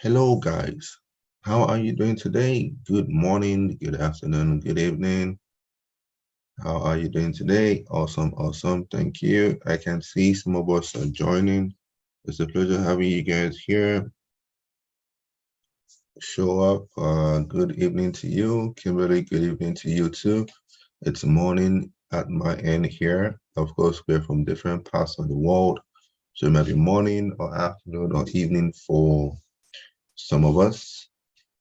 Hello, guys. How are you doing today? Good morning, good afternoon, good evening. How are you doing today? Awesome, awesome. Thank you. I can see some of us are joining. It's a pleasure having you guys here. Show up. Good evening to you. Kimberly, good evening to you too. It's morning at my end here. Of course, we're from different parts of the world. So it might be morning or afternoon or evening for some of us.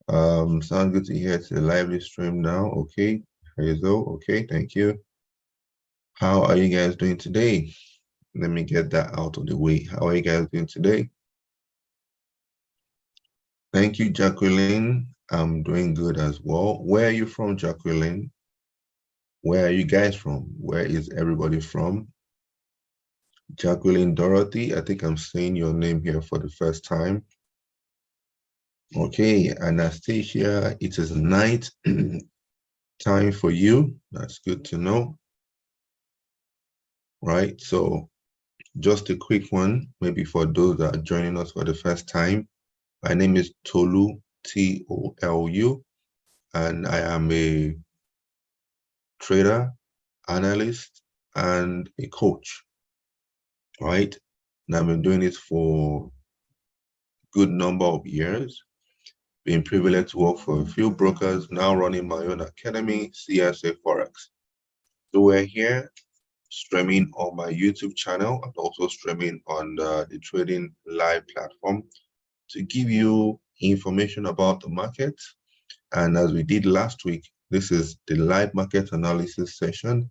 Sounds good to hear. It's a lively stream now. Okay. Here you go. Okay, thank you. How are you guys doing today? Let me get that out of the way. How are you guys doing today? Thank you, Jacqueline. I'm doing good as well. Where are you from, Jacqueline? Where are you guys from? Where is everybody from? Jacqueline Dorothy, I think I'm saying your name here for the first time. Okay, Anastasia, it is night time for you. That's good to know. Right, so just a quick one, maybe for those that are joining us for the first time. My name is Tolu, T-O-L-U, and I am a trader, analyst, and a coach, right? And I've been doing this for a good number of years. Been privileged to work for a few brokers, now running my own academy, CSA Forex. So we're here streaming on my YouTube channel and also streaming on the Trading Live platform to give you information about the market. And as we did last week, this is the live market analysis session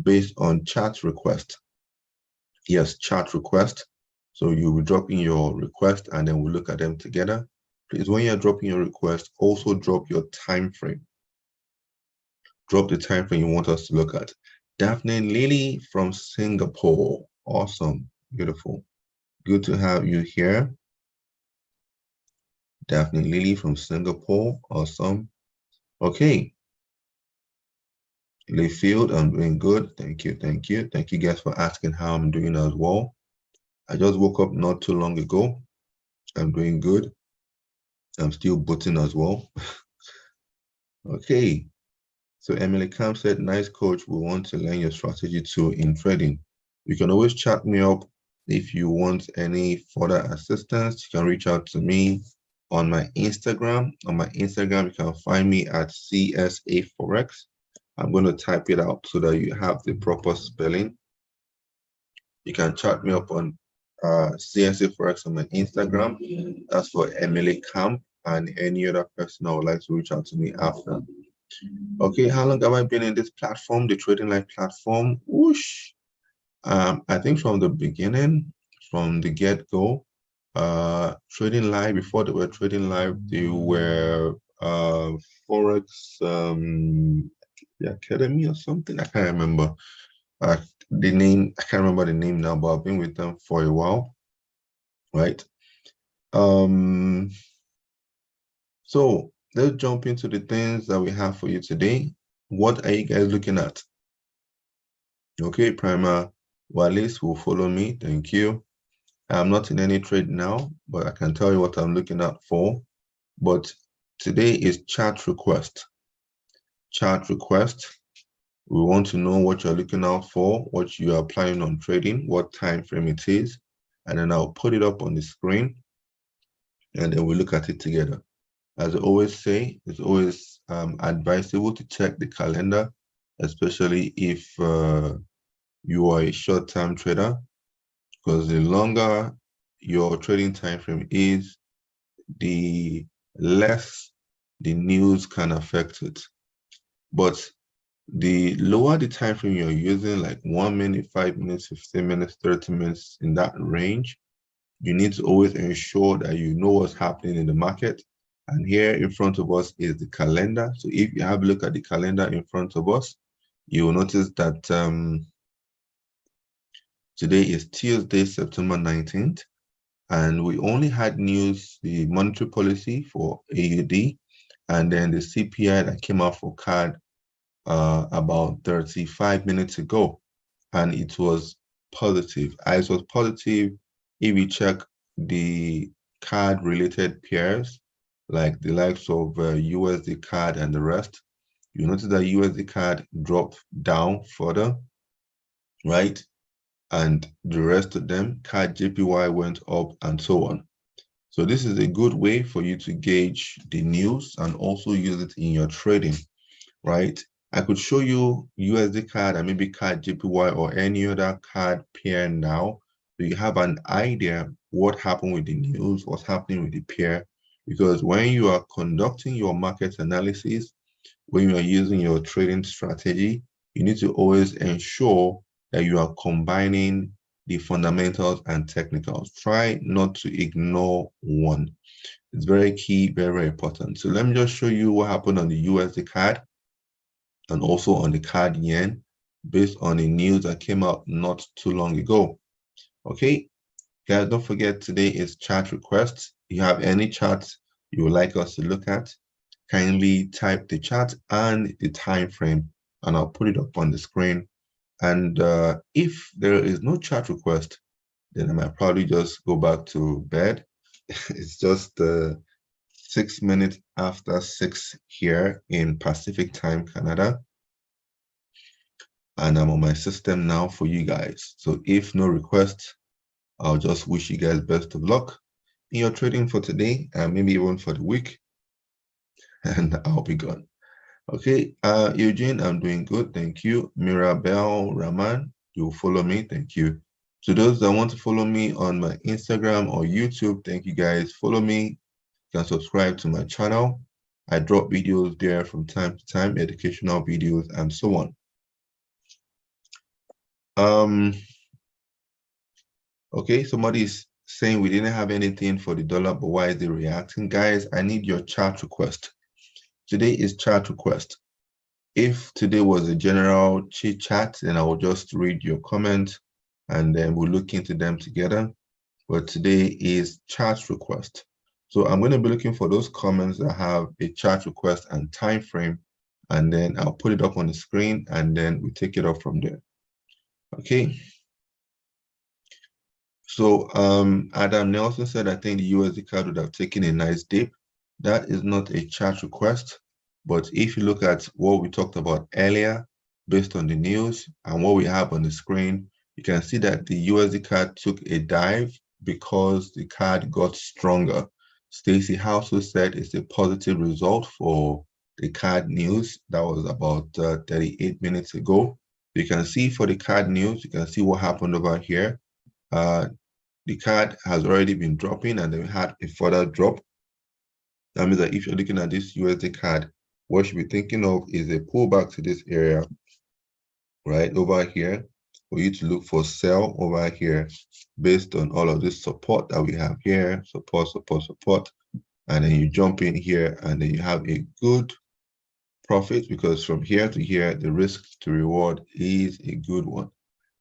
based on chat request. Yes, chat request. So you will drop in your request and then we'll look at them together. Please, when you're dropping your request, also drop your time frame. Drop the time frame you want us to look at. Daphne Lily from Singapore. Awesome. Beautiful. Good to have you here. Daphne Lily from Singapore. Awesome. Okay. Layfield, I'm doing good. Thank you. Thank you. Thank you guys for asking how I'm doing as well. I just woke up not too long ago. I'm doing good. I'm still booting as well. Okay. So Emily Camp said, nice coach. We want to learn your strategy too in trading. You can always chat me up if you want any further assistance. You can reach out to me on my Instagram. On my Instagram, you can find me at CSA Forex. I'm going to type it out so that you have the proper spelling. You can chat me up on CSA Forex on my Instagram. That's for Emily Camp and any other person I would like to reach out to me after. Okay, how long have I been in this platform, the Trading Live platform? Whoosh. I think from the beginning, from the get-go, Trading Live, before they were Trading Live, they were Forex, the Academy or something. I can't remember the name. I can't remember the name now, but I've been with them for a while, right? So let's jump into the things that we have for you today. What are you guys looking at? Okay, Prima Wallace will follow me. Thank you. I'm not in any trade now, but I can tell you what I'm looking out for. But today is chat request. Chat request. We want to know what you're looking out for, what you are planning on trading, what time frame it is, and then I'll put it up on the screen, and then we'll look at it together. As I always say, it's always advisable to check the calendar, especially if you are a short-term trader, because the longer your trading time frame is, the less the news can affect it. But the lower the time frame you're using, like 1 minute, 5 minutes, 15 minutes, 30 minutes, in that range, you need to always ensure that you know what's happening in the market. And here in front of us is the calendar. So if you have a look at the calendar in front of us, you will notice that today is Tuesday, September 19th. And we only had news, the monetary policy for AUD, and then the CPI that came out for CAD about 35 minutes ago. And it was positive. It was positive if you check the CAD related pairs, like the likes of USD CAD and the rest, you notice that USD CAD dropped down further, right? And the rest of them, CAD JPY went up and so on. So this is a good way for you to gauge the news and also use it in your trading, right? I could show you USD CAD and maybe CAD JPY or any other CAD pair now, so you have an idea what happened with the news, what's happening with the pair. Because when you are conducting your market analysis, when you are using your trading strategy, you need to always ensure that you are combining the fundamentals and technicals. Try not to ignore one. It's very key, very, very important. So let me just show you what happened on the USD CAD and also on the CAD yen based on the news that came out not too long ago. Okay, guys, don't forget today is chart requests. If you have any charts you would like us to look at, kindly type the chart and the time frame, and I'll put it up on the screen. And if there is no chart request, then I might probably just go back to bed. It's just 6 minutes after 6 here in Pacific time, Canada. And I'm on my system now for you guys. So if no request, I'll just wish you guys best of luck in your trading for today and maybe even for the week. And I'll be gone. Okay, Eugene, I'm doing good. Thank you. Mirabel Rahman, you follow me. Thank you. To those that want to follow me on my Instagram or YouTube, thank you guys. Follow me. You can subscribe to my channel. I drop videos there from time to time, educational videos and so on. Okay, somebody's saying we didn't have anything for the dollar, but why is it reacting? Guys, I need your chart request. Today is chart request. If today was a general chit chat, then I will just read your comment and then we'll look into them together. But today is chart request. So I'm going to be looking for those comments that have a chart request and time frame, and then I'll put it up on the screen and then we take it off from there. Okay. So Adam Nelson said, I think the USD CAD would have taken a nice dip. That is not a chart request. But if you look at what we talked about earlier, based on the news and what we have on the screen, you can see that the USD CAD took a dive because the CAD got stronger. Stacey House said it's a positive result for the CAD news. That was about 38 minutes ago. You can see for the CAD news, you can see what happened over here. The CAD has already been dropping and then we had a further drop. That means that if you're looking at this USD CAD, what you should be thinking of is a pullback to this area right over here for you to look for sell over here based on all of this support that we have here, support, and then you jump in here and then you have a good profit because from here to here, the risk to reward is a good one.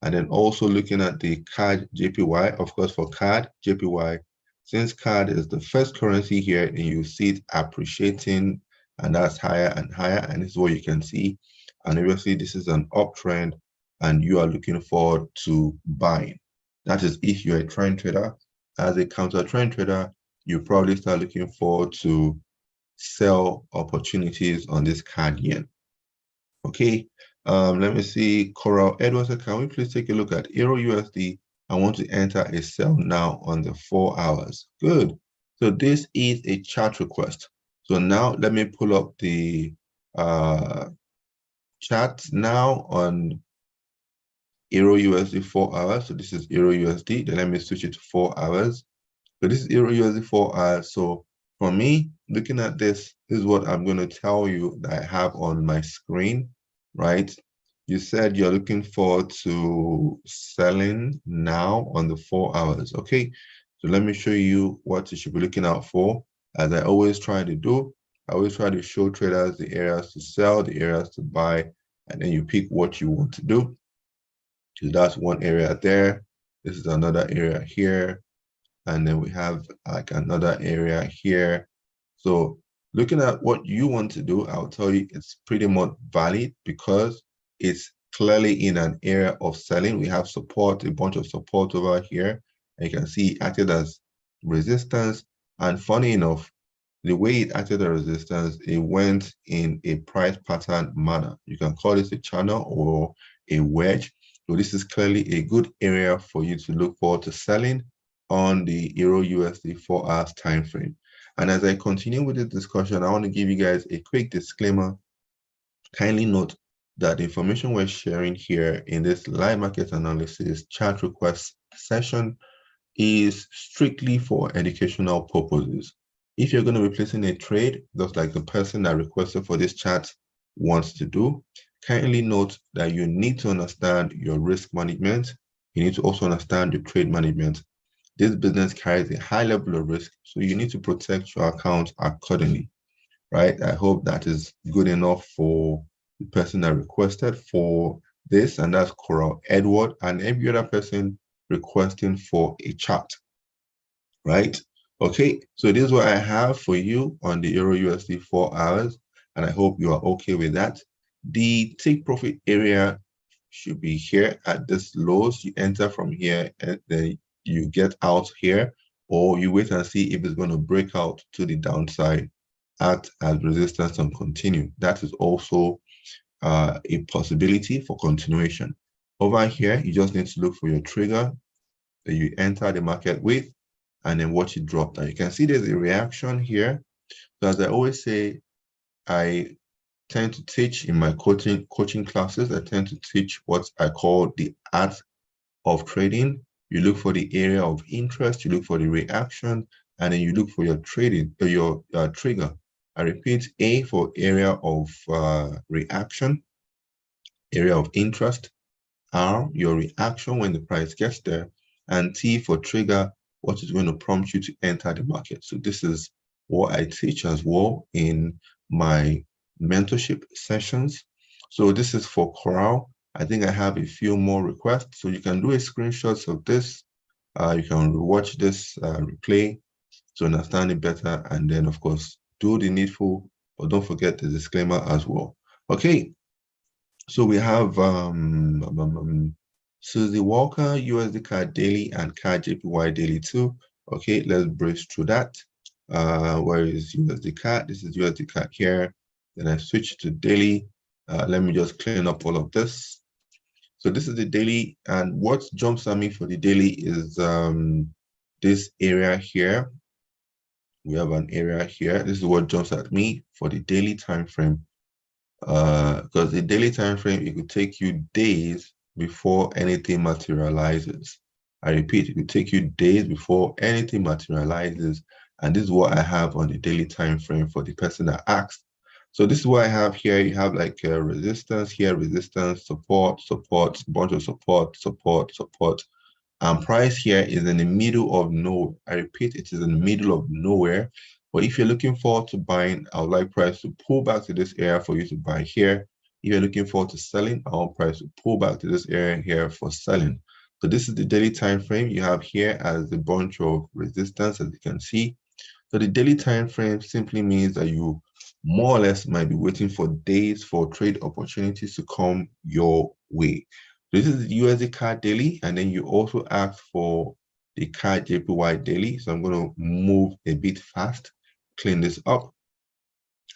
And then also looking at the CAD JPY, of course, for CAD JPY, since CAD is the first currency here and you see it appreciating and that's higher and higher, and this is what you can see. And obviously this is an uptrend and you are looking forward to buying. That is if you're a trend trader. As a counter trend trader, you probably start looking forward to sell opportunities on this CAD yen. Okay, let me see. Coral Edwards, can we please take a look at Euro USD? I want to enter a sell now on the 4 hours. Good. So this is a chart request. So now let me pull up the chart now on Euro USD 4 hours. So this is Euro USD. Then let me switch it to 4 hours. So this is Euro USD 4 hours. So for me, looking at this is what I'm going to tell you that I have on my screen, right? You said you're looking forward to selling now on the 4 hours. Okay, so let me show you what you should be looking out for. As I always try to do, I always try to show traders the areas to sell, the areas to buy, and then you pick what you want to do. So that's one area there. This is another area here. And then we have like another area here. So looking at what you want to do, I'll tell you it's pretty much valid because it's clearly in an area of selling. We have support, a bunch of support over here. And you can see it acted as resistance. And funny enough, the way it acted the resistance, it went in a price pattern manner. You can call this a channel or a wedge. So this is clearly a good area for you to look forward to selling on the Euro USD 4 hours time frame. And as I continue with this discussion, I want to give you guys a quick disclaimer. Kindly note that the information we're sharing here in this live market analysis chart request session is strictly for educational purposes. If you're going to be placing a trade, just like the person that requested for this chat wants to do, kindly note that you need to understand your risk management. You need to also understand your trade management. This business carries a high level of risk, so you need to protect your account accordingly, right? I hope that is good enough for the person that requested for this, and that's Coral Edward, and every other person requesting for a chart, right? Okay, so this is what I have for you on the Euro USD 4 hours, and I hope you are okay with that. The take profit area should be here at this lows. You enter from here and then you get out here, or you wait and see if it's going to break out to the downside, act as resistance and continue. That is also a possibility for continuation. Over here, you just need to look for your trigger that you enter the market with, and then watch it drop down. You can see there's a reaction here. So as I always say, I tend to teach in my coaching classes, I tend to teach what I call the art of trading. You look for the area of interest, you look for the reaction, and then you look for your trading, your trigger. I repeat, A for area of reaction, area of interest, R, your reaction when the price gets there, and T for trigger, what is going to prompt you to enter the market. So this is what I teach as well in my mentorship sessions. So this is for Coral. I think I have a few more requests. So you can do a screenshot of this. You can watch this replay to understand it better. And then, of course, do the needful, but don't forget the disclaimer as well. Okay. So we have Susie Walker, USD CAD daily, and CAD JPY daily too. Okay, let's breeze through that. Where is USD CAD? This is USD CAD here. Then I switch to daily. Let me just clean up all of this. So this is the daily, and what jumps at me for the daily is this area here. We have an area here. This is what jumps at me for the daily time frame. Because the daily time frame, it could take you days before anything materializes. I repeat, it could take you days before anything materializes, and this is what I have on the daily time frame for the person that asked. So this is what I have here. You have like a resistance here, resistance, support, support, bunch of support, support, support. And price here is in the middle of nowhere. I repeat, it is in the middle of nowhere. But if you're looking forward to buying, I would like price to pull back to this area for you to buy here. If you're looking forward to selling, I want price to pull back to this area here for selling. So this is the daily time frame you have here as a bunch of resistance, as you can see. So the daily time frame simply means that you more or less might be waiting for days for trade opportunities to come your way. This is the USD CAD daily, and then you also ask for the CAD JPY daily. So I'm going to move a bit fast, clean this up,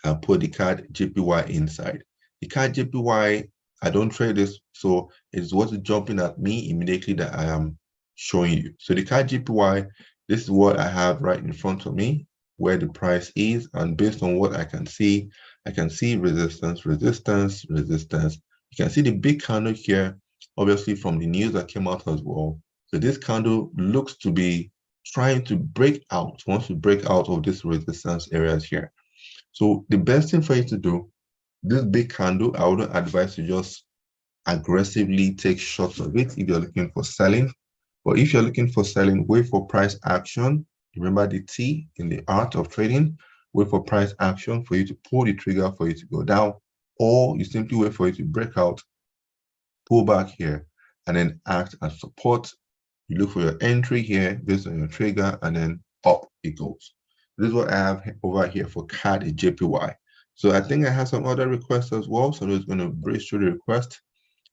and put the CAD JPY inside. The CAD JPY, I don't trade this, so it's what's jumping at me immediately that I am showing you. So the CAD JPY, this is what I have right in front of me, where the price is, and based on what I can see resistance, resistance, resistance. You can see the big candle here, obviously from the news that came out as well. So this candle looks to be trying to break out, wants to break out of this resistance areas here. So the best thing for you to do, this big candle, I wouldn't advise you just aggressively take shots of it if you're looking for selling. But if you're looking for selling, wait for price action. Remember the T in the art of trading. Wait for price action for you to pull the trigger for you to go down, or you simply wait for it to break out, pull back here, and then act as support. You look for your entry here based on your trigger, and then up it goes. This is what I have over here for CAD JPY. So I think I have some other requests as well. So I'm just going to breeze through the request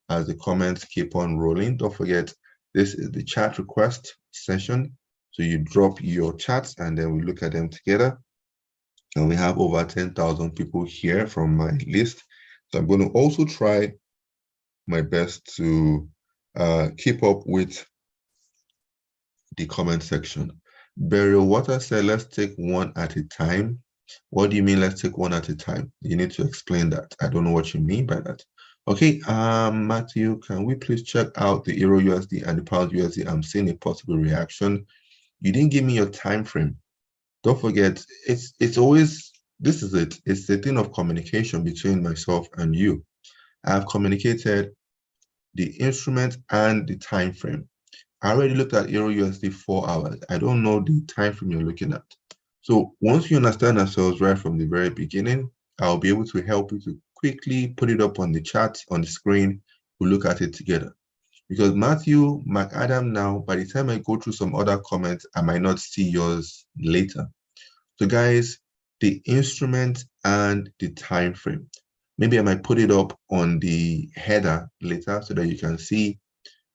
as the comments keep on rolling. Don't forget, this is the chat request session. So you drop your chats and then we look at them together. And we have over 10,000 people here from my list. So I'm going to also try my best to keep up with the comment section. Burial Water said, let's take one at a time. What do you mean, let's take one at a time? You need to explain that. I don't know what you mean by that. Okay, Matthew, can we please check out the Euro USD and the Pound USD? I'm seeing a possible reaction. You didn't give me your time frame. Don't forget, it's always, this is it. It's the thing of communication between myself and you. I've communicated the instrument and the time frame. I already looked at Euro USD 4 hours. I don't know the time frame you're looking at. So once you understand ourselves right from the very beginning, I'll be able to help you to quickly put it up on the chat, on the screen. We'll look at it together. Because Matthew, McAdam now, by the time I go through some other comments, I might not see yours later. So guys, the instrument and the time frame. Maybe I might put it up on the header later so that you can see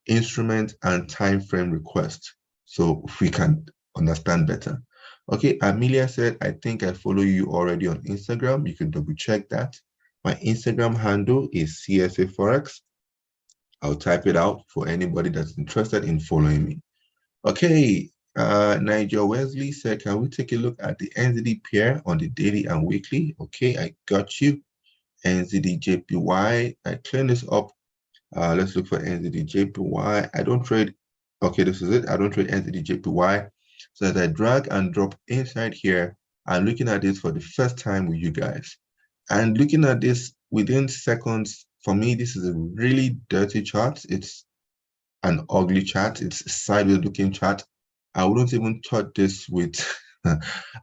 instrument and time frame request, so we can understand better. Okay, Amelia said, I think I follow you already on Instagram. You can double check that. My Instagram handle is CSA Forex. I'll type it out for anybody that's interested in following me. Okay, Nigel Wesley said, can we take a look at the NZD pair on the daily and weekly? Okay, I got you. NZD JPY, I clean this up. Let's look for NZD JPY. I don't trade, okay, this is it. I don't trade NZD JPY. So as I drag and drop inside here, I'm looking at this for the first time with you guys. And looking at this within seconds, for me, this is a really dirty chart. It's an ugly chart. It's a sideways looking chart. I wouldn't even touch this with, I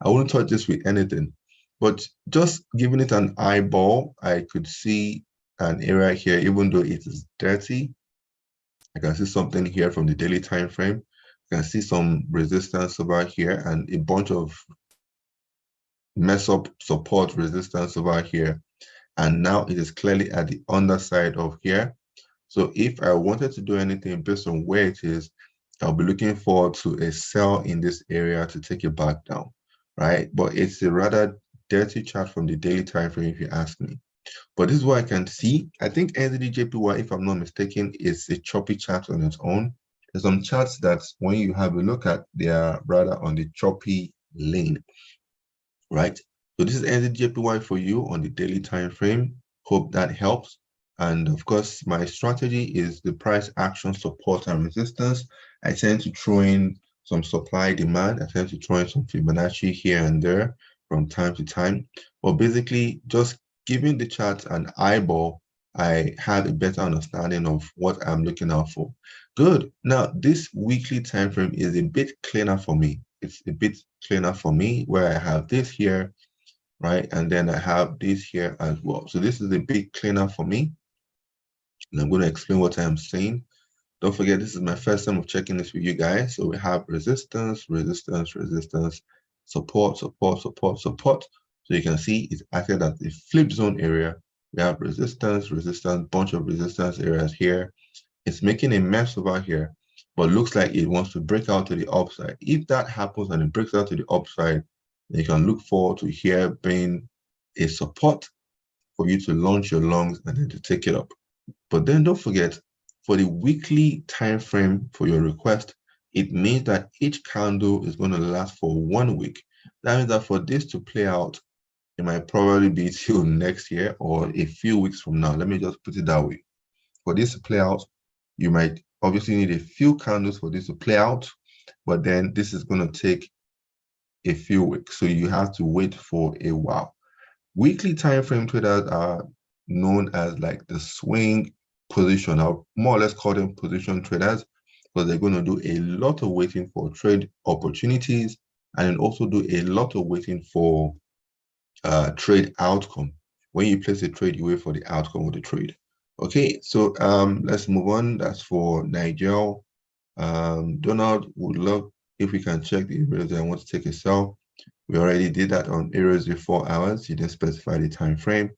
wouldn't touch this with anything. But just giving it an eyeball, I could see an area here, even though it is dirty. I can see something here from the daily time frame. I can see some resistance over here and a bunch of mess up support resistance over here. And now it is clearly at the underside of here. So if I wanted to do anything based on where it is, I'll be looking forward to a sell in this area to take it back down, right? But it's a rather dirty chart from the daily time frame, if you ask me. But this is what I can see. I think NZD JPY, if I'm not mistaken, is a choppy chart on its own. There's some charts that when you have a look at, they are rather on the choppy lane, right? So this is NZD JPY for you on the daily time frame. Hope that helps. And of course, my strategy is the price action, support, and resistance. I tend to throw in some supply demand. I tend to throw in some Fibonacci here and there from time to time. But basically, just giving the chart an eyeball, I have a better understanding of what I'm looking out for. Good. Now, this weekly time frame is a bit cleaner for me. It's a bit cleaner for me where I have this here, right? And then I have this here as well. So this is a bit cleaner for me. And I'm going to explain what I'm saying. Don't forget, this is my first time of checking this with you guys. So we have resistance, resistance, resistance, support, support, support, support. So you can see it's acted as a flip zone area. We have resistance, resistance, bunch of resistance areas here. It's making a mess over here, but looks like it wants to break out to the upside. If that happens and it breaks out to the upside, then you can look forward to here being a support for you to launch your longs and then to take it up. But then don't forget, for the weekly time frame for your request, it means that each candle is going to last for 1 week. That means that for this to play out, it might probably be till next year or a few weeks from now. Let me just put it that way. For this to play out, you might obviously need a few candles for this to play out, but then this is going to take a few weeks. So you have to wait for a while. Weekly time frame traders are known as like the swing position. I'll more or less call them position traders because they're going to do a lot of waiting for trade opportunities and then also do a lot of waiting for trade outcome. When you place a trade, you wait for the outcome of the trade. Okay, so let's move on. That's for Nigel. Donald would love if we can check the areas that I want to take a sell. We already did that on areas with 4 hours. You didn't specify the time frame.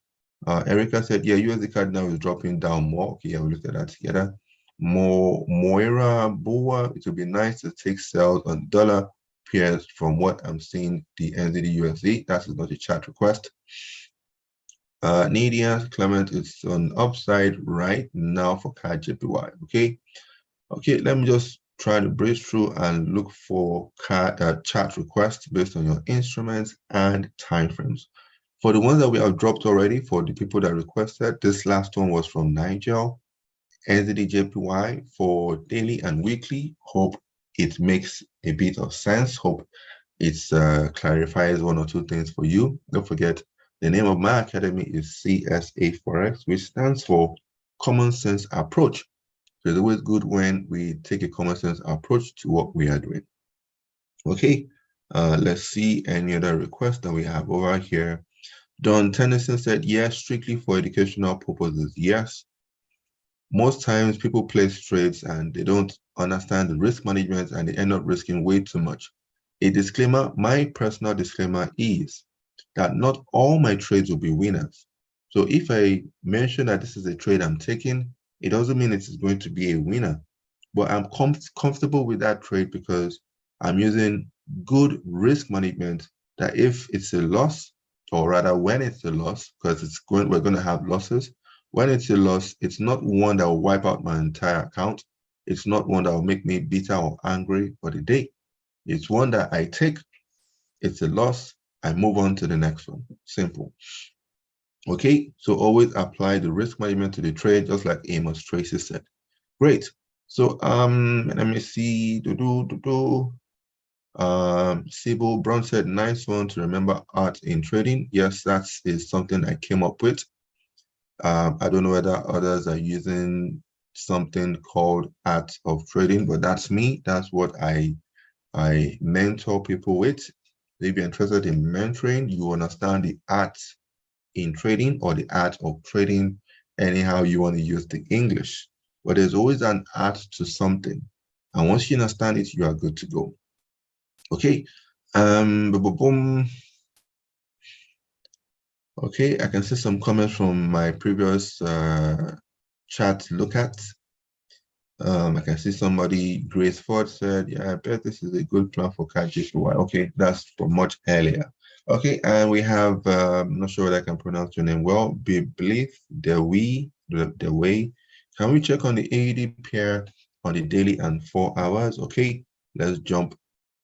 Erica said, yeah, USD CAD now is dropping down more. Okay, yeah, we looked at that together. Moira Bua, it would be nice to take sales on dollar pairs from what I'm seeing the NZD USD. That's not a chat request. Nadia Clement, it's on upside right now for CAD JPY. Okay, let me just try to breeze through and look for chat requests based on your instruments and timeframes. For the ones that we have dropped already, for the people that requested, this last one was from Nigel. NZD JPY for daily and weekly. Hope it makes a bit of sense. Hope it clarifies one or two things for you. Don't forget, the name of my academy is CSA Forex, which stands for Common Sense Approach. So it's always good when we take a common sense approach to what we are doing. Okay, let's see any other requests that we have over here. Don Tennyson said, yes, strictly for educational purposes, yes. Most times people place trades and they don't understand the risk management and they end up risking way too much. A disclaimer, my personal disclaimer is that not all my trades will be winners. So if I mention that this is a trade I'm taking, it doesn't mean it is going to be a winner. But I'm comfortable with that trade because I'm using good risk management that if it's a loss, or rather when it's a loss, because we're going to have losses, when it's a loss, it's not one that will wipe out my entire account. It's not one that will make me bitter or angry for the day. It's one that I take, it's a loss, I move on to the next one. Simple. Okay, so always apply the risk management to the trade, just like Amos Tracy said. Great. So let me see. Sybil Brown said, nice one to remember art in trading. Yes, that is something I came up with. I don't know whether others are using something called art of trading, but that's me. That's what I mentor people with. If you're interested in mentoring, you understand the art in trading or the art of trading, anyhow you want to use the English. But there's always an art to something. And once you understand it, you are good to go. Okay. Okay, I can see some comments from my previous chat look at. I can see somebody, Grace Ford said, yeah, I bet this is a good plan for CAD JPY. Okay, that's from much earlier. Okay, and we have, I'm not sure whether I can pronounce your name well, Belief, the way. Can we check on the AUD pair on the daily and 4 hours? Okay, let's jump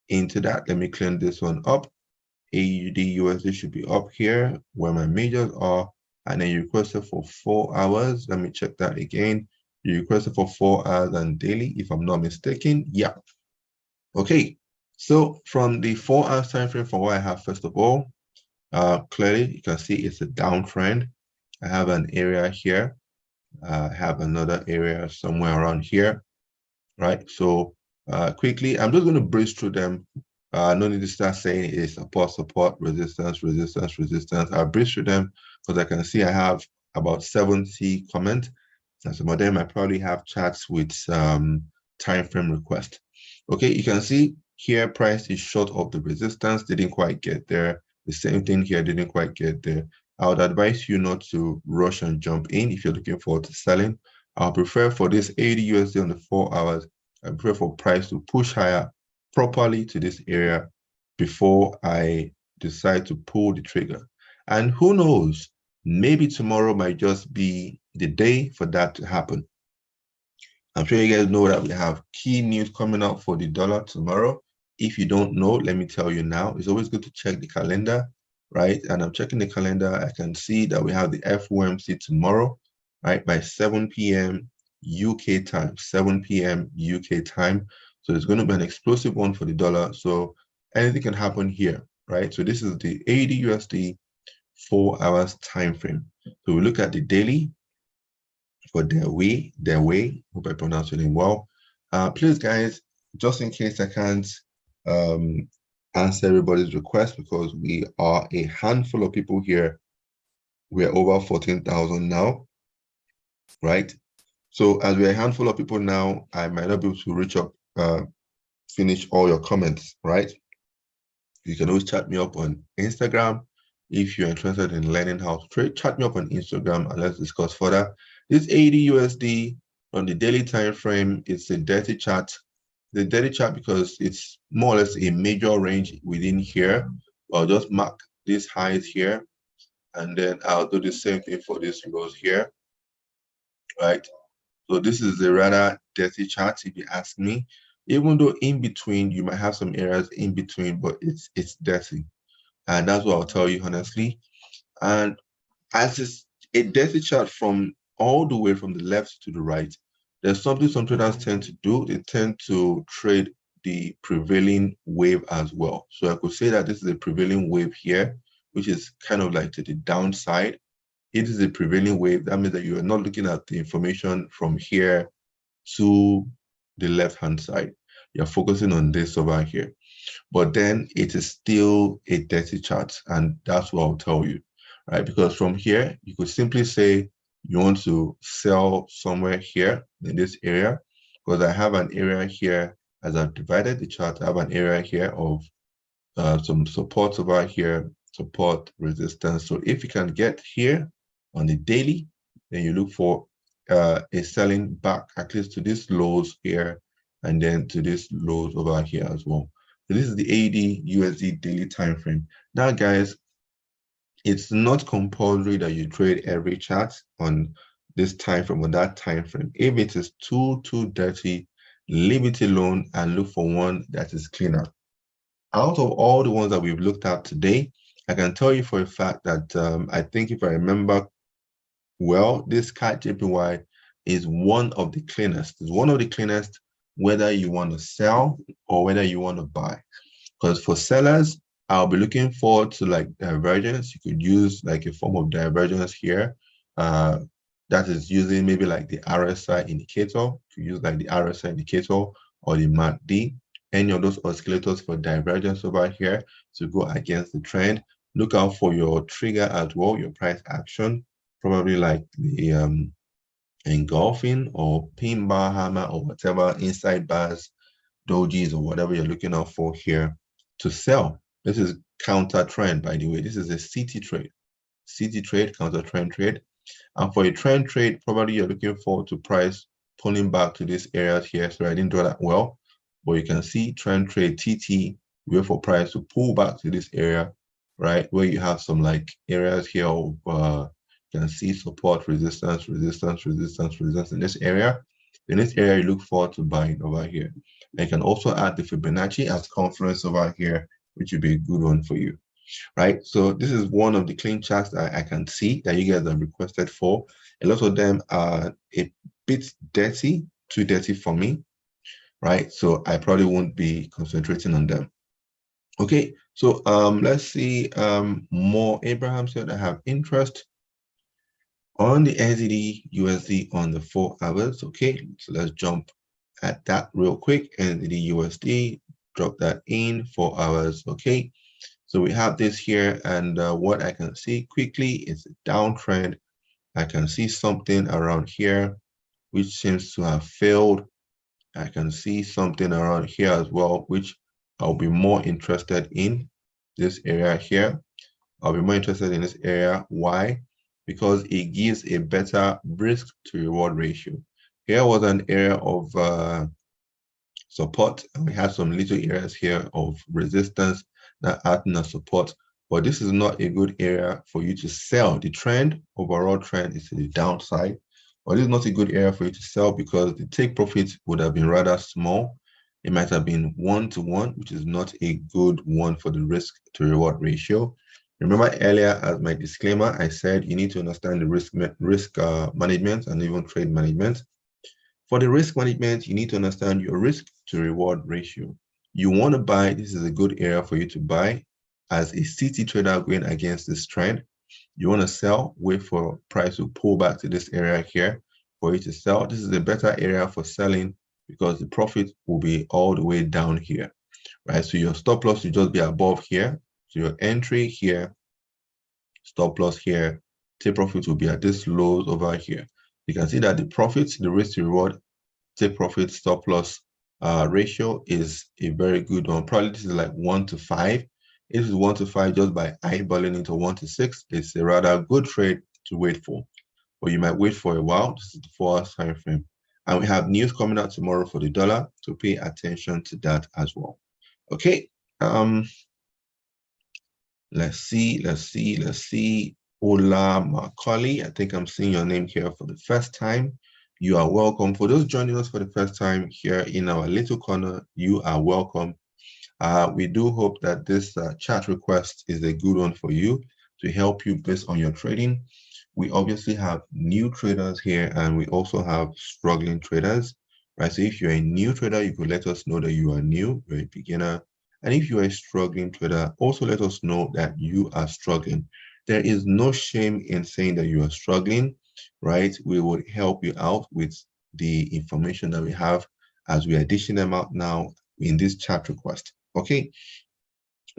into that. Let me clean this one up. AUD USD should be up here where my majors are, and then you requested for 4 hours. Let me check that again. You requested for 4 hours and daily, if I'm not mistaken. Yeah. Okay. So from the 4 hours time frame, from what I have, first of all, clearly you can see it's a downtrend. I have an area here. I have another area somewhere around here, right? So quickly, I'm just going to breeze through them. No need to start saying it's support, resistance. I'll breeze through them because I can see I have about 70 comments. And some of them I probably have chats with time frame request. Okay, you can see here price is short of the resistance, didn't quite get there. The same thing here, didn't quite get there. I would advise you not to rush and jump in if you're looking forward to selling. I'll prefer for this AUD USD on the 4 hours, I prefer for price to push higher properly to this area before I decide to pull the trigger. And who knows, maybe tomorrow might just be the day for that to happen. I'm sure you guys know that we have key news coming out for the dollar tomorrow. If you don't know, let me tell you now. It's always good to check the calendar, right? And I'm checking the calendar. I can see that we have the FOMC tomorrow, right? By 7 p.m. UK time, 7 p.m. UK time. So it's going to be an explosive one for the dollar. So anything can happen here, right? So this is the AUD USD 4 hours time frame. So we look at the daily for their way. Hope I pronounced your name well. Please, guys, just in case I can't answer everybody's request because we are a handful of people here. We're over 14,000 now, right? So as we're a handful of people now, I might not be able to reach up, finish all your comments, right? You can always chat me up on Instagram. If you're interested in learning how to trade, chat me up on Instagram and let's discuss further. This AUD USD On the daily time frame, it's a dirty chart. The daily chart because it's more or less a major range within here. I'll just mark these highs here, and then I'll do the same thing for these lows here, right? So this is a rather dirty chart if you ask me. Even though in between, you might have some areas in between, but it's dirty. And that's what I'll tell you honestly. And as it's a dirty chart from all the way from the left to the right, there's something some traders tend to do. They tend to trade the prevailing wave as well. So I could say that this is a prevailing wave here, which is kind of like to the downside. It is a prevailing wave. That means that you are not looking at the information from here to the left-hand side. You're focusing on this over here. But then it is still a dirty chart, and that's what I'll tell you, right? Because from here, you could simply say you want to sell somewhere here in this area, because I have an area here, as I've divided the chart, I have an area here of some support over here, support, resistance. So if you can get here on the daily, then you look for a selling back at least to these lows here, and then to these lows over here as well. So this is the AD USD daily time frame. Now, guys, it's not compulsory that you trade every chart on this time frame or that time frame. If it is too dirty, leave it alone and look for one that is cleaner. Out of all the ones that we've looked at today, I can tell you for a fact that I think if I remember well, this CAD JPY is one of the cleanest. It's one of the cleanest, whether you want to sell or whether you want to buy. Because for sellers, I'll be looking forward to like divergence. You could use like a form of divergence here. That is using maybe like the RSI indicator. You use like the RSI indicator or the MACD, any of those oscillators for divergence over here to go against the trend. Look out for your trigger as well, your price action, probably like the engulfing or pin bar hammer or whatever, inside bars, dojis or whatever you're looking out for here to sell. This is counter trend, by the way. This is a CT trade. CT trade, counter trend trade. And for a trend trade, probably you're looking forward to price pulling back to this area here. So I didn't draw that well, but you can see trend trade TT, wait for price to pull back to this area, right? Where you have some like areas here of you can see support, resistance, resistance, resistance, resistance in this area. In this area, you look forward to buying over here. And you can also add the Fibonacci as confluence over here, which would be a good one for you, right? So this is one of the clean charts that I can see that you guys have requested for. A lot of them are a bit dirty, too dirty for me, right? So I probably won't be concentrating on them. Okay, so let's see more. Abraham said, I have interest on the NZD USD on the 4 hours. Okay, so let's jump at that real quick. NZD USD, drop that in 4 hours. Okay, so we have this here, and what I can see quickly is a downtrend. I can see something around here, which seems to have failed. I can see something around here as well, which I'll be more interested in this area here. I'll be more interested in this area. Why? Because it gives a better risk to reward ratio. Here was an area of support, and we have some little areas here of resistance that acting as support. But this is not a good area for you to sell. The trend, overall trend, is to the downside. But this is not a good area for you to sell because the take profit would have been rather small. It might have been 1-to-1, which is not a good one for the risk to reward ratio. Remember earlier, as my disclaimer, I said you need to understand the risk management and even trade management. For the risk management, you need to understand your risk to reward ratio. You want to buy, this is a good area for you to buy as a CT trader going against this trend. You want to sell, wait for price to pull back to this area here for you to sell. This is a better area for selling because the profit will be all the way down here, right? So your stop loss will just be above here. So your entry here, stop loss here, take profit will be at this lows over here. You can see that the profits, the risk to reward, take profit, stop loss ratio is a very good one. Probably this is like 1-to-5. If it's 1-to-5 just by eyeballing into 1-to-6, it's a rather good trade to wait for. But you might wait for a while. This is the 4 hours time frame. And we have news coming out tomorrow for the dollar, so pay attention to that as well. Okay. Let's see. Ola Macaulay. I think I'm seeing your name here for the first time. You are welcome. For those joining us for the first time here in our little corner, you are welcome. We do hope that this chat request is a good one for you to help you based on your trading. We obviously have new traders here, and we also have struggling traders, right? So if you're a new trader, you could let us know that you are new, you're a beginner. And if you are a struggling trader, also let us know that you are struggling. There is no shame in saying that you are struggling, right? We would help you out with the information that we have as we are dishing them out now in this chat request. Okay.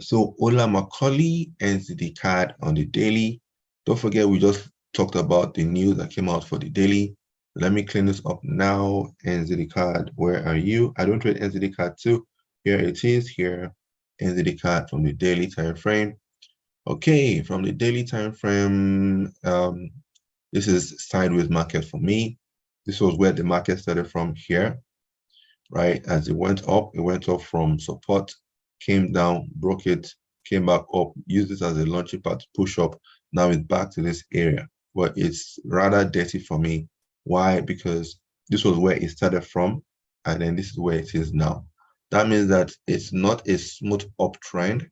So Ola Macaulay ends the card on the daily. Don't forget, we just talked about the news that came out for the daily. Let me clean this up now. NZD card, where are you? I don't trade NZD card too. Here it is, here. NZD card from the daily time frame. Okay, from the daily time frame, this is sideways market for me. This was where the market started from here, right? As it went up from support, came down, broke it, came back up, used this as a launching pad to push up. Now it's back to this area, but it's rather dirty for me. Why? Because this was where it started from, and then this is where it is now. That means that it's not a smooth uptrend,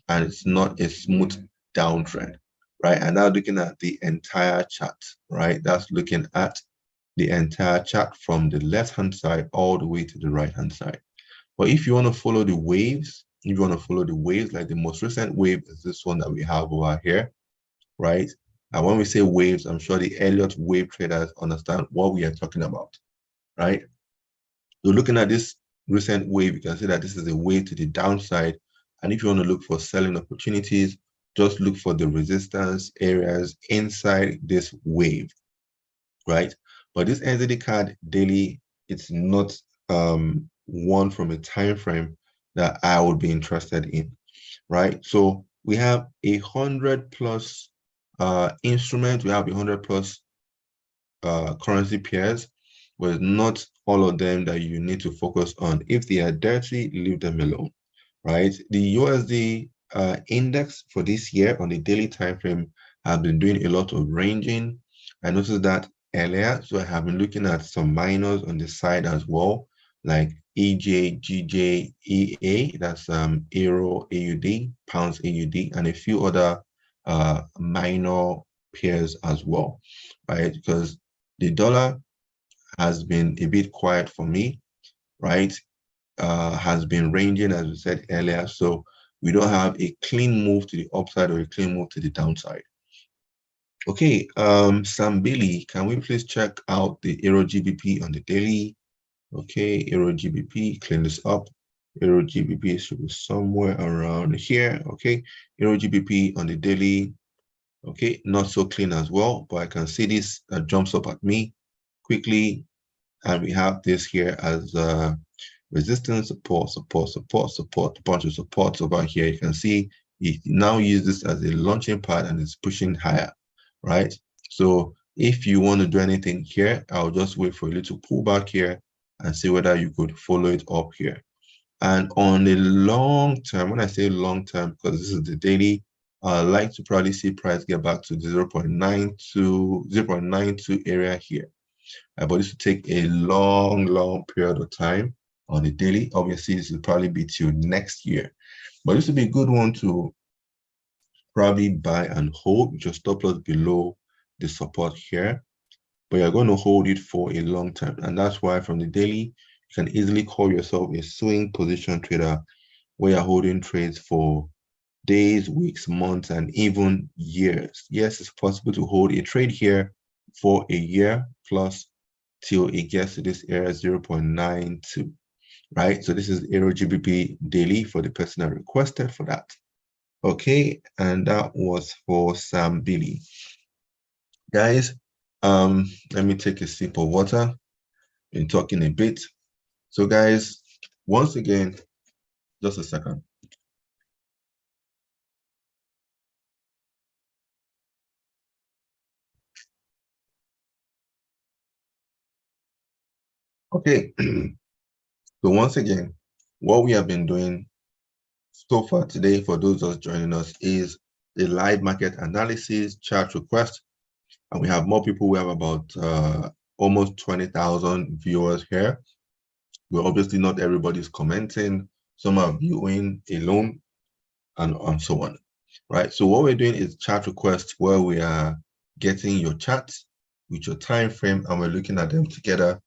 and it's not a smooth downtrend, right? And now looking at the entire chart, right? That's looking at the entire chart from the left-hand side all the way to the right-hand side. But if you want to follow the waves, like the most recent wave is this one that we have over here, right? And when we say waves, I'm sure the Elliott wave traders understand what we are talking about, right? So looking at this recent wave, you can see that this is a wave to the downside. And if you want to look for selling opportunities, just look for the resistance areas inside this wave, right? But this NZD card daily, it's not one from a time frame that I would be interested in, right? So we have 100 plus instruments, we have 100 plus currency pairs, but not all of them that you need to focus on. If they are dirty, leave them alone, right? The USD index for this year on the daily time frame have been doing a lot of ranging. I noticed that earlier, so I have been looking at some minors on the side as well, like EJ, GJ, EA, that's Euro AUD, Pounds AUD, and a few other minor pairs as well, right? Because the dollar has been a bit quiet for me, right? Has been ranging, as we said earlier. So we don't have a clean move to the upside or a clean move to the downside. Okay, Sam Billy, can we please check out the Euro GBP on the daily? Okay, Euro GBP, clean this up. Euro GBP should be somewhere around here. Okay, Euro GBP on the daily. Okay, not so clean as well, but I can see this jumps up at me quickly. And we have this here as resistance, support, a bunch of supports over here. You can see it now uses this as a launching pad and it's pushing higher, right? So if you want to do anything here, I'll just wait for a little pullback here and see whether you could follow it up here. And on the long term, when I say long term, because this is the daily, I like to probably see price get back to the 0.92 area here. But this will take a long period of time on the daily. Obviously, this will probably be till next year. But this will be a good one to probably buy and hold, with your stop loss below the support here. But you're going to hold it for a long time. And that's why from the daily, you can easily call yourself a swing position trader where you're holding trades for days, weeks, months, and even years. Yes, it's possible to hold a trade here for a year plus till it gets to this area 0.92, right? So this is Euro GBP daily for the person that requested for that. Okay, and that was for Sam Billy. Guys, let me take a sip of water. Been talking a bit. So guys, once again, just a second. Okay, so once again, what we have been doing so far today for those just joining us is a live market analysis chart request, and we have more people. We have about almost 20,000 viewers here. Well, obviously not everybody's commenting. Some are viewing alone and so on, right? So what we're doing is chart requests where we are getting your charts with your time frame and we're looking at them together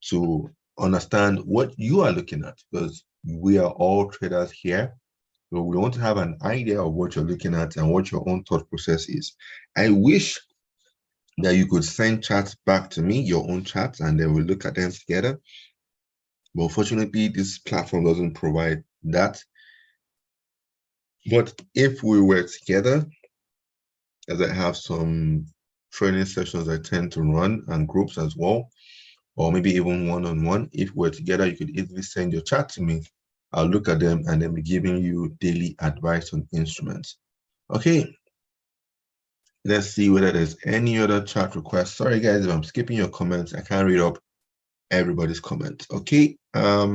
to understand what you are looking at, because we are all traders here. So we want to have an idea of what you're looking at and what your own thought process is. I wish that you could send charts back to me, your own charts, and then we'll look at them together. But unfortunately, this platform doesn't provide that. But if we were together, as I have some training sessions I tend to run and groups as well, or maybe even one-on-one, if we're together, you could easily send your chat to me. I'll look at them and then be giving you daily advice on instruments. Okay, let's see whether there's any other chat requests. Sorry guys, if I'm skipping your comments, I can't read up everybody's comments. Okay, let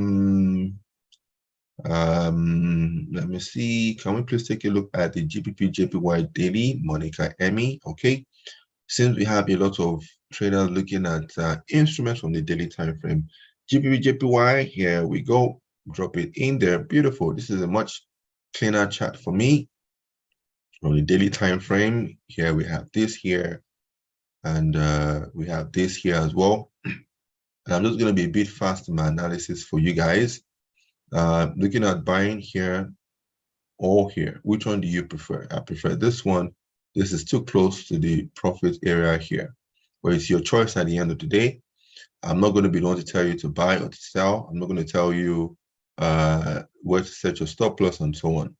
me see. Can we please take a look at the GBP JPY daily, Monica Emmy? Okay, since we have a lot of traders looking at instruments from the daily time frame, GBP JPY, here we go. Drop it in there. Beautiful. This is a much cleaner chart for me from the daily time frame. Here we have this here, and we have this here as well. And I'm just going to be a bit fast in my analysis for you guys. Looking at buying here or here, which one do you prefer? I prefer this one. This is too close to the profit area here, but it's your choice at the end of the day. I'm not going to be the one to tell you to buy or to sell. I'm not going to tell you where to set your stop loss and so on,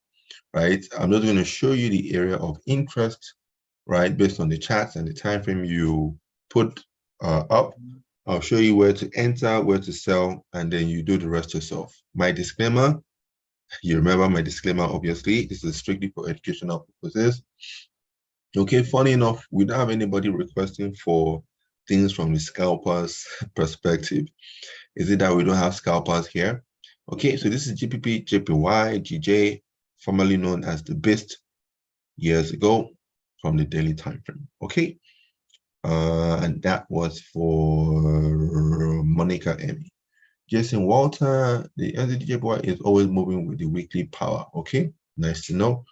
right? I'm just going to show you the area of interest, right, based on the charts and the time frame you put up. I'll show you where to enter, where to sell, and then you do the rest yourself. My disclaimer, you remember my disclaimer, obviously, this is strictly for educational purposes. Okay, funny enough, we don't have anybody requesting for things from the scalpers perspective. Is it that we don't have scalpers here? Okay, so this is GBP, JPY, GJ, formerly known as the BIST years ago from the daily time frame. Okay, and that was for Monica Emmy. Jason Walter, the NZJPY is always moving with the weekly power. Okay, nice to know.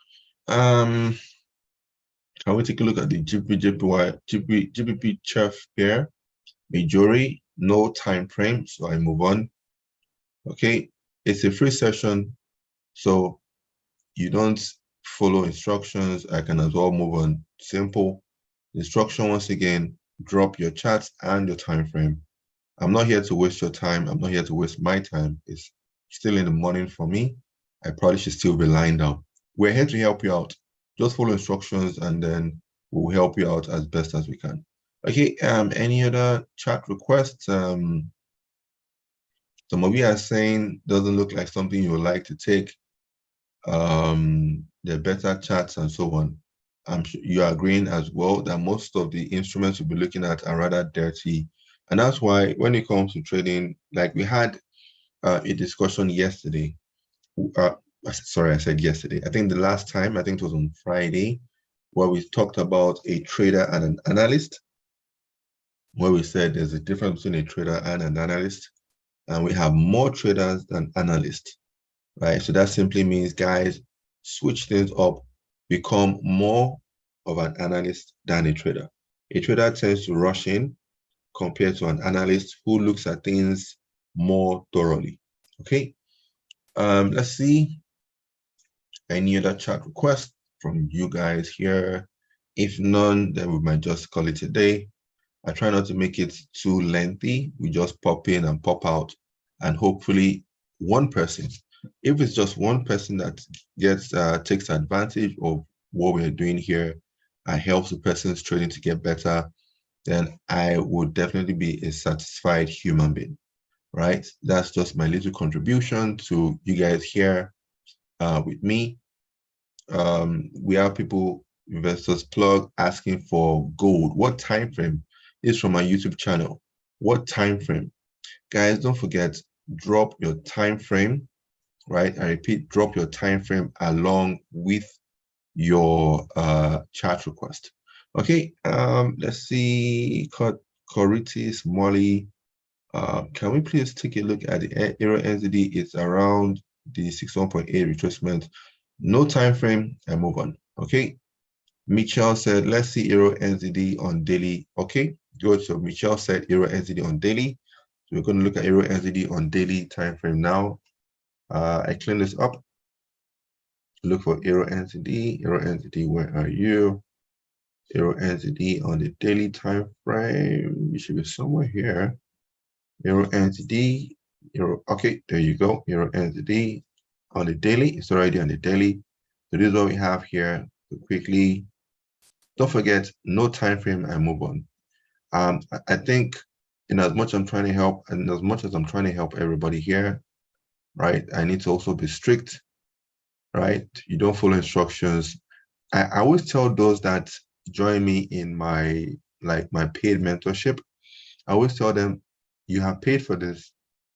Can we take a look at the GBP chef here? Majori, no time frame, so I move on. Okay, it's a free session, so you don't follow instructions. I can as well move on. Simple instruction once again, drop your charts and your time frame. I'm not here to waste your time. I'm not here to waste my time. It's still in the morning for me. I probably should still be lying down. We're here to help you out. Just follow instructions and then we'll help you out as best as we can. Okay, any other chat requests? Some of you are saying doesn't look like something you would like to take. The better charts and so on. I'm sure you are agreeing as well that most of the instruments you'll be looking at are rather dirty. And that's why when it comes to trading, like we had a discussion yesterday. Sorry, I said yesterday. I think the last time, I think it was on Friday, where we talked about a trader and an analyst, where we said there's a difference between a trader and an analyst, and we have more traders than analysts, right? So that simply means, guys, switch things up, become more of an analyst than a trader. A trader tends to rush in compared to an analyst who looks at things more thoroughly. Okay, let's see any other chat requests from you guys here. If none, then we might just call it a day. I try not to make it too lengthy. We just pop in and pop out, and hopefully one person, if it's just one person that gets takes advantage of what we're doing here and helps the person's trading to get better, then I would definitely be a satisfied human being, right? That's just my little contribution to you guys here with me. We have people, investors plug, asking for gold. What time frame? Is from my YouTube channel. What time frame? Guys, don't forget, drop your time frame, right? I repeat, drop your time frame along with your chat request. Okay, let's see, Coritis Molly. Can we please take a look at the Euro NZD? It's around the 61.8 retracement. No time frame, and move on. Okay. Michelle said, let's see Euro NZD on daily. Okay, good. So Michelle said Euro NZD on daily. So we're going to look at Euro NZD on daily time frame now. I clean this up. Look for Euro NZD. Euro NZD, where are you? Euro NZD on the daily time frame. You should be somewhere here. Euro NZD. Euro. Okay, there you go. Euro NZD on the daily. It's already on the daily. So this is what we have here. So quickly, don't forget, no time frame, and move on. I think in as much I'm trying to help, and as much as I'm trying to help everybody here, right, I need to also be strict, right? You don't follow instructions. I always tell those that join me in my paid mentorship, I always tell them, you have paid for this,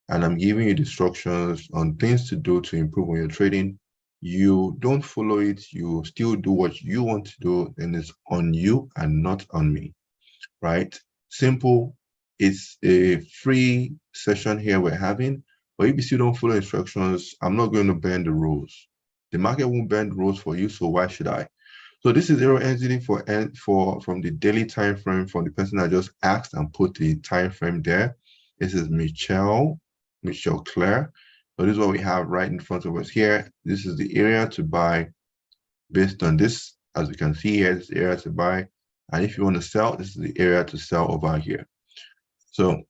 and I'm giving you instructions on things to do to improve on your trading. You don't follow it, you still do what you want to do, then it's on you and not on me, right? Simple. It's a free session here we're having, but if you still don't follow instructions, I'm not going to bend the rules. The market won't bend the rules for you, so why should I? So this is Euro NZD from the daily time frame from the person I just asked and put the time frame there. This is Michelle Claire. So this is what we have right in front of us here. This is the area to buy based on this. As you can see here, this is the area to buy. And if you want to sell, this is the area to sell over here. So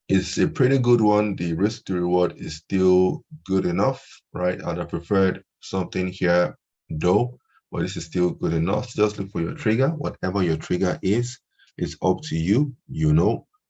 it's a pretty good one. The risk to reward is still good enough, right? I'd have preferred something here though, but this is still good enough. So just look for your trigger. Whatever your trigger is, it's up to you,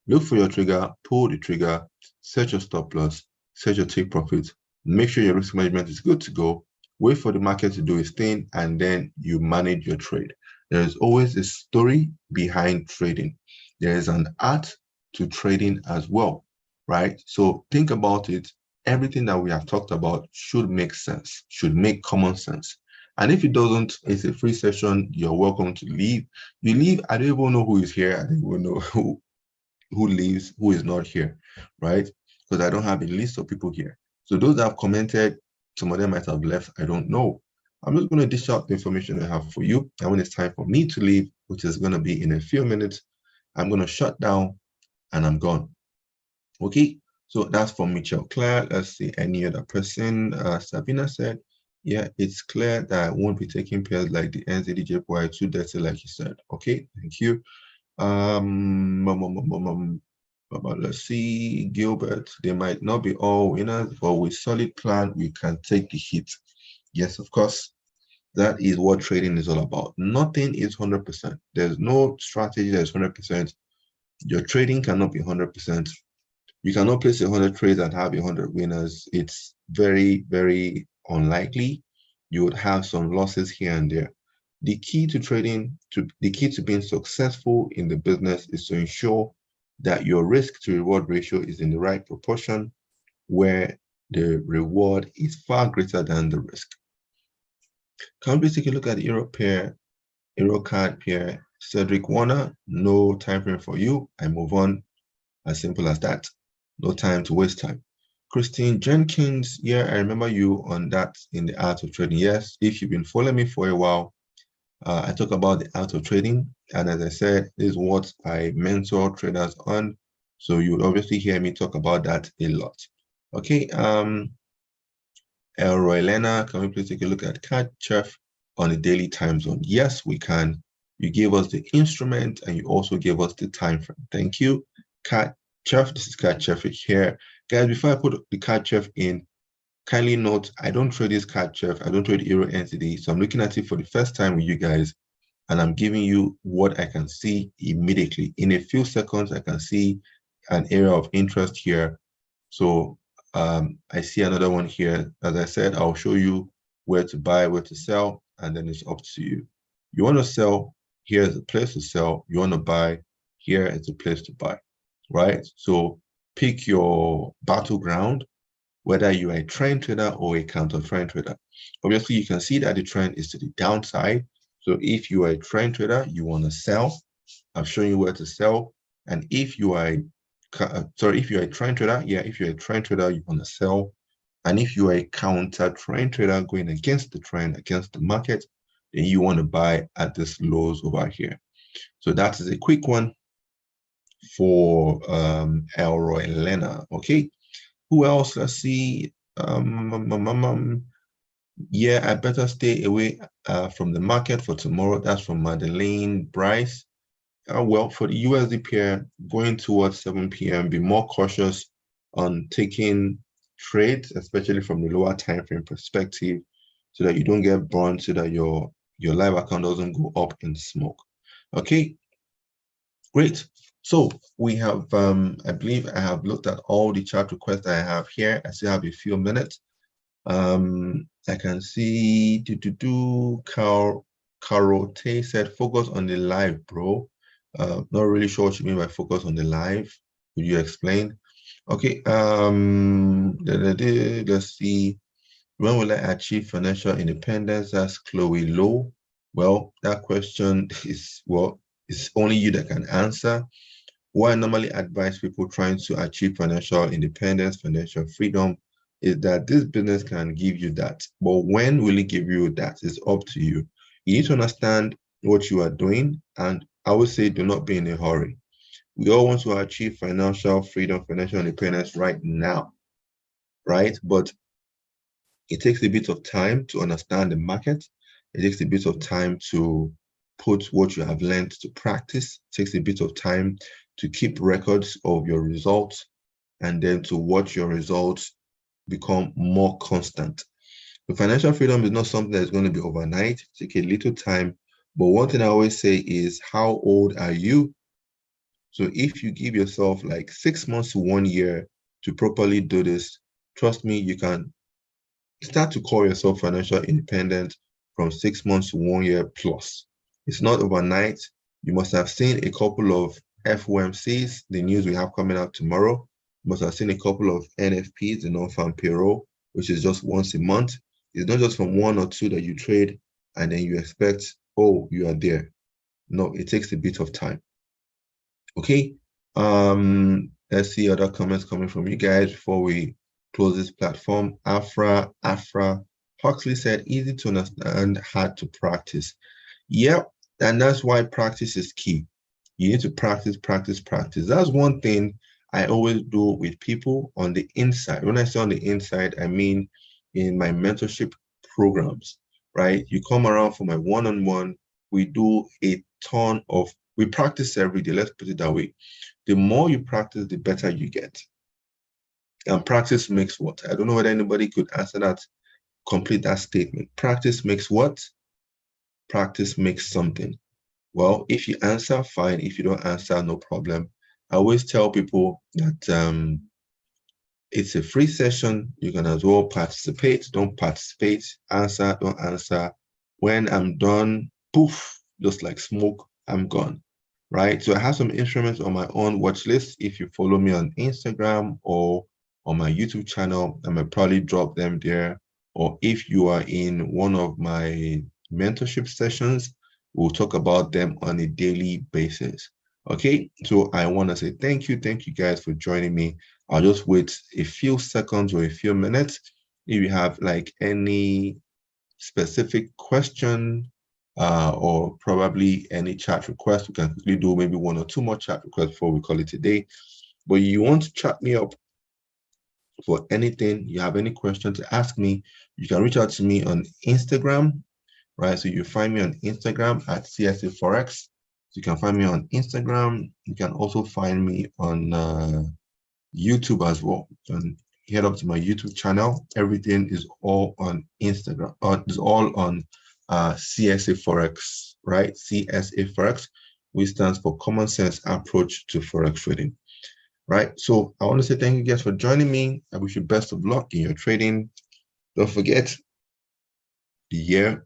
Look for your trigger, pull the trigger, set your stop loss, set your take profit, make sure your risk management is good to go, wait for the market to do its thing, and then you manage your trade. There is always a story behind trading. There is an art to trading as well, right? So think about it. Everything that we have talked about should make sense, should make common sense. And if it doesn't, it's a free session. You're welcome to leave. You leave, I don't even know who is here. I don't even know who leaves, who is not here, right? Because I don't have a list of people here. So those that have commented, some of them might have left, I don't know. I'm just going to dish out the information I have for you. And when it's time for me to leave, which is going to be in a few minutes, I'm going to shut down and I'm gone. Okay, so that's from Michelle Claire. Let's see any other person. Sabina said, yeah, it's clear that I won't be taking pairs like the NZD too dirty, like you said. Okay, thank you. Let's see, Gilbert. They might not be all winners, but with solid plan, we can take the hit. Yes, of course. That is what trading is all about. Nothing is 100%. There's no strategy that's 100%. Your trading cannot be 100%. You cannot place 100 trades and have 100 winners. It's very, very unlikely. You would have some losses here and there. The key to trading, the key to being successful in the business is to ensure that your risk to reward ratio is in the right proportion, where the reward is far greater than the risk. Can we take a look at the Euro pair, Euro card pair, Cedric Warner? No time frame for you. I move on. As simple as that. No time to waste time. Christine Jenkins, yeah, I remember you on that in the art of trading. Yes, if you've been following me for a while, I talk about the art of trading. And as I said, this is what I mentor traders on. So you would obviously hear me talk about that a lot. Okay, Elroy Lena, can we please take a look at Cat Chef on the daily time zone? Yes, we can. You gave us the instrument and you also gave us the time frame. Thank you, Cat Chef. This is Cat Chef here. Guys, before I put the Cat Chef in, kindly note, I don't trade this Cat Chef. I don't trade Euro NZD. So I'm looking at it for the first time with you guys, and I'm giving you what I can see immediately. In a few seconds, I can see an area of interest here. So I see another one here. As I said, I'll show you where to buy, where to sell, and then it's up to you. You want to sell, here's a place to sell. You want to buy, here is a place to buy, right? So pick your battleground, whether you are a trend trader or a counter trend trader. Obviously, you can see that the trend is to the downside. So if you are a trend trader, you want to sell. I've shown you where to sell. And if you are if you're a trend trader, if you're a trend trader, you want to sell. And if you are a counter trend trader going against the trend, against the market, then you want to buy at this lows over here. So that is a quick one for Elroy and Lena. Okay. Who else? Let's see. Yeah, I better stay away from the market for tomorrow. That's from Madeleine Bryce. Well, for the USD pair, going towards 7 p.m., be more cautious on taking trades, especially from the lower time frame perspective, so that you don't get burned, so that your live account doesn't go up in smoke. Okay, great. So we have, I believe I have looked at all the chat requests I have here. I still have a few minutes. I can see Carote said, focus on the live, bro. Not really sure what you mean by focus on the live. Could you explain? Okay, let's see. When will I achieve financial independence? That's Chloe Lowe. Well, that question is, well, it's only you that can answer. What I normally advise people trying to achieve financial independence, financial freedom, is that this business can give you that. But when will it give you that? It's up to you. You need to understand what you are doing. And I would say do not be in a hurry. We all want to achieve financial freedom, financial independence right now, right? But it takes a bit of time to understand the market. It takes a bit of time to put what you have learned to practice. It takes a bit of time to keep records of your results, and then to watch your results become more constant. The financial freedom is not something that's going to be overnight. It takes a little time. But one thing I always say is, how old are you? So if you give yourself like 6 months to 1 year to properly do this, trust me, you can start to call yourself financial independent from 6 months to 1 year plus. It's not overnight. You must have seen a couple of FOMCs, the news we have coming out tomorrow. You must have seen a couple of NFPs, the non-farm payroll, which is just once a month. It's not just from 1 or 2 that you trade and then you expect, oh, you are there. No, it takes a bit of time. Okay. Let's see other comments coming from you guys before we close this platform. Afra Huxley said, easy to understand, hard to practice. Yep, and that's why practice is key. You need to practice. That's one thing I always do with people on the inside. When I say on the inside, I mean in my mentorship programs, right? You come around for my one-on-one, we do a ton of, we practice every day, let's put it that way. The more you practice, the better you get. And practice makes what? I don't know whether anybody could answer that, complete that statement. Practice makes what? Practice makes something. Well, if you answer, fine. If you don't answer, no problem. I always tell people that it's a free session. You can as well participate. Don't participate. Answer, don't answer. When I'm done, poof, just like smoke, I'm gone. Right? So I have some instruments on my own watch list. If you follow me on Instagram or on my YouTube channel, I might probably drop them there. Or if you are in one of my mentorship sessions, we'll talk about them on a daily basis. Okay, so I want to say thank you guys for joining me. I'll just wait a few seconds or a few minutes. If you have like any specific question or probably any chat request, we can quickly do maybe 1 or 2 more chat requests before we call it a day. But you want to chat me up for anything, you have any question to ask me, you can reach out to me on Instagram, right? So you find me on Instagram at CSA Forex. So you can find me on Instagram. You can also find me on YouTube as well. And head up to my YouTube channel. Everything is all on Instagram. It's all on CSA Forex, right? CSA Forex, which stands for Common Sense Approach to Forex Trading, right? So I want to say thank you guys for joining me. I wish you best of luck in your trading. Don't forget, the year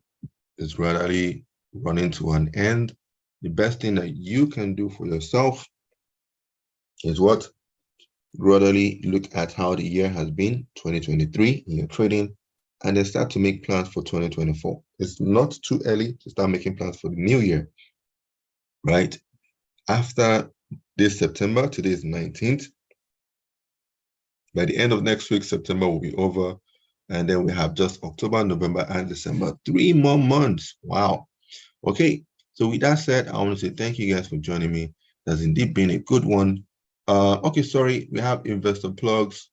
is gradually running to an end. The best thing that you can do for yourself is what? gradually look at how the year has been, 2023, in your trading, and then start to make plans for 2024. It's not too early to start making plans for the new year, right? After this September, today is 19th. By the end of next week, September will be over. And then we have just October, November, and December. 3 more months. Wow. Okay. So with that said, I want to say thank you guys for joining me. That's indeed been a good one. Okay, sorry. We have investor plugs,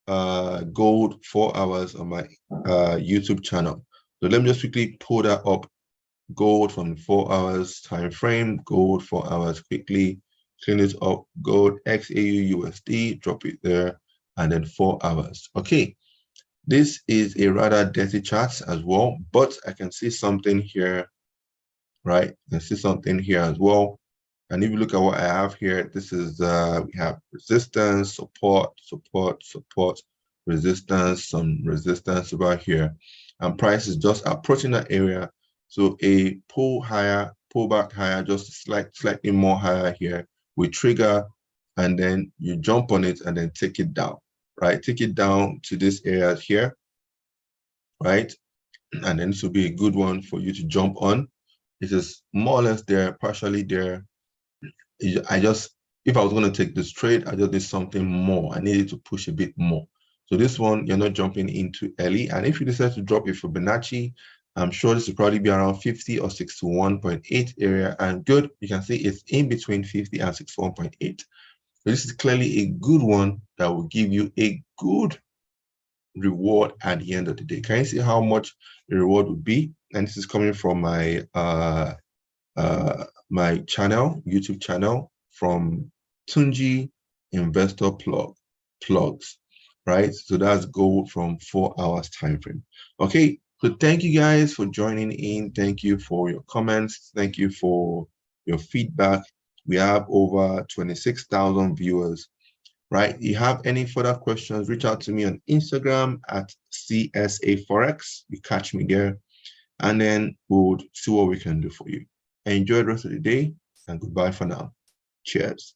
gold 4 hours on my YouTube channel. So let me just quickly pull that up. Gold from 4 hours time frame, gold 4 hours quickly, clean it up, gold XAU USD, drop it there, and then 4 hours. Okay, this is a rather dirty chart as well, but I can see something here, right? I can see something here as well. And if you look at what I have here, this is, we have resistance, support, support, support, resistance, some resistance over here. And price is just approaching that area. So a pull higher, pull back higher, just slightly more higher here. We trigger, and then you jump on it and then take it down, right? Take it down to this area here, right? And then this will be a good one for you to jump on. It is more or less there, partially there. If I was going to take this trade, I just did something more. I needed to push a bit more. So this one, you're not jumping into early. And if you decide to drop a Fibonacci, I'm sure this will probably be around 50 or 61.8 area. And good, you can see it's in between 50 and 61.8. So this is clearly a good one that will give you a good reward at the end of the day. Can you see how much the reward would be? And this is coming from my my channel, YouTube channel, from Tunji Investor Plugs, right? So that's gold from 4 hours time frame. Okay, so thank you guys for joining in. Thank you for your comments. Thank you for your feedback. We have over 26,000 viewers, right? If you have any further questions, reach out to me on Instagram at CSA Forex. You catch me there, and then we'll see what we can do for you. Enjoy the rest of the day, and goodbye for now. Cheers.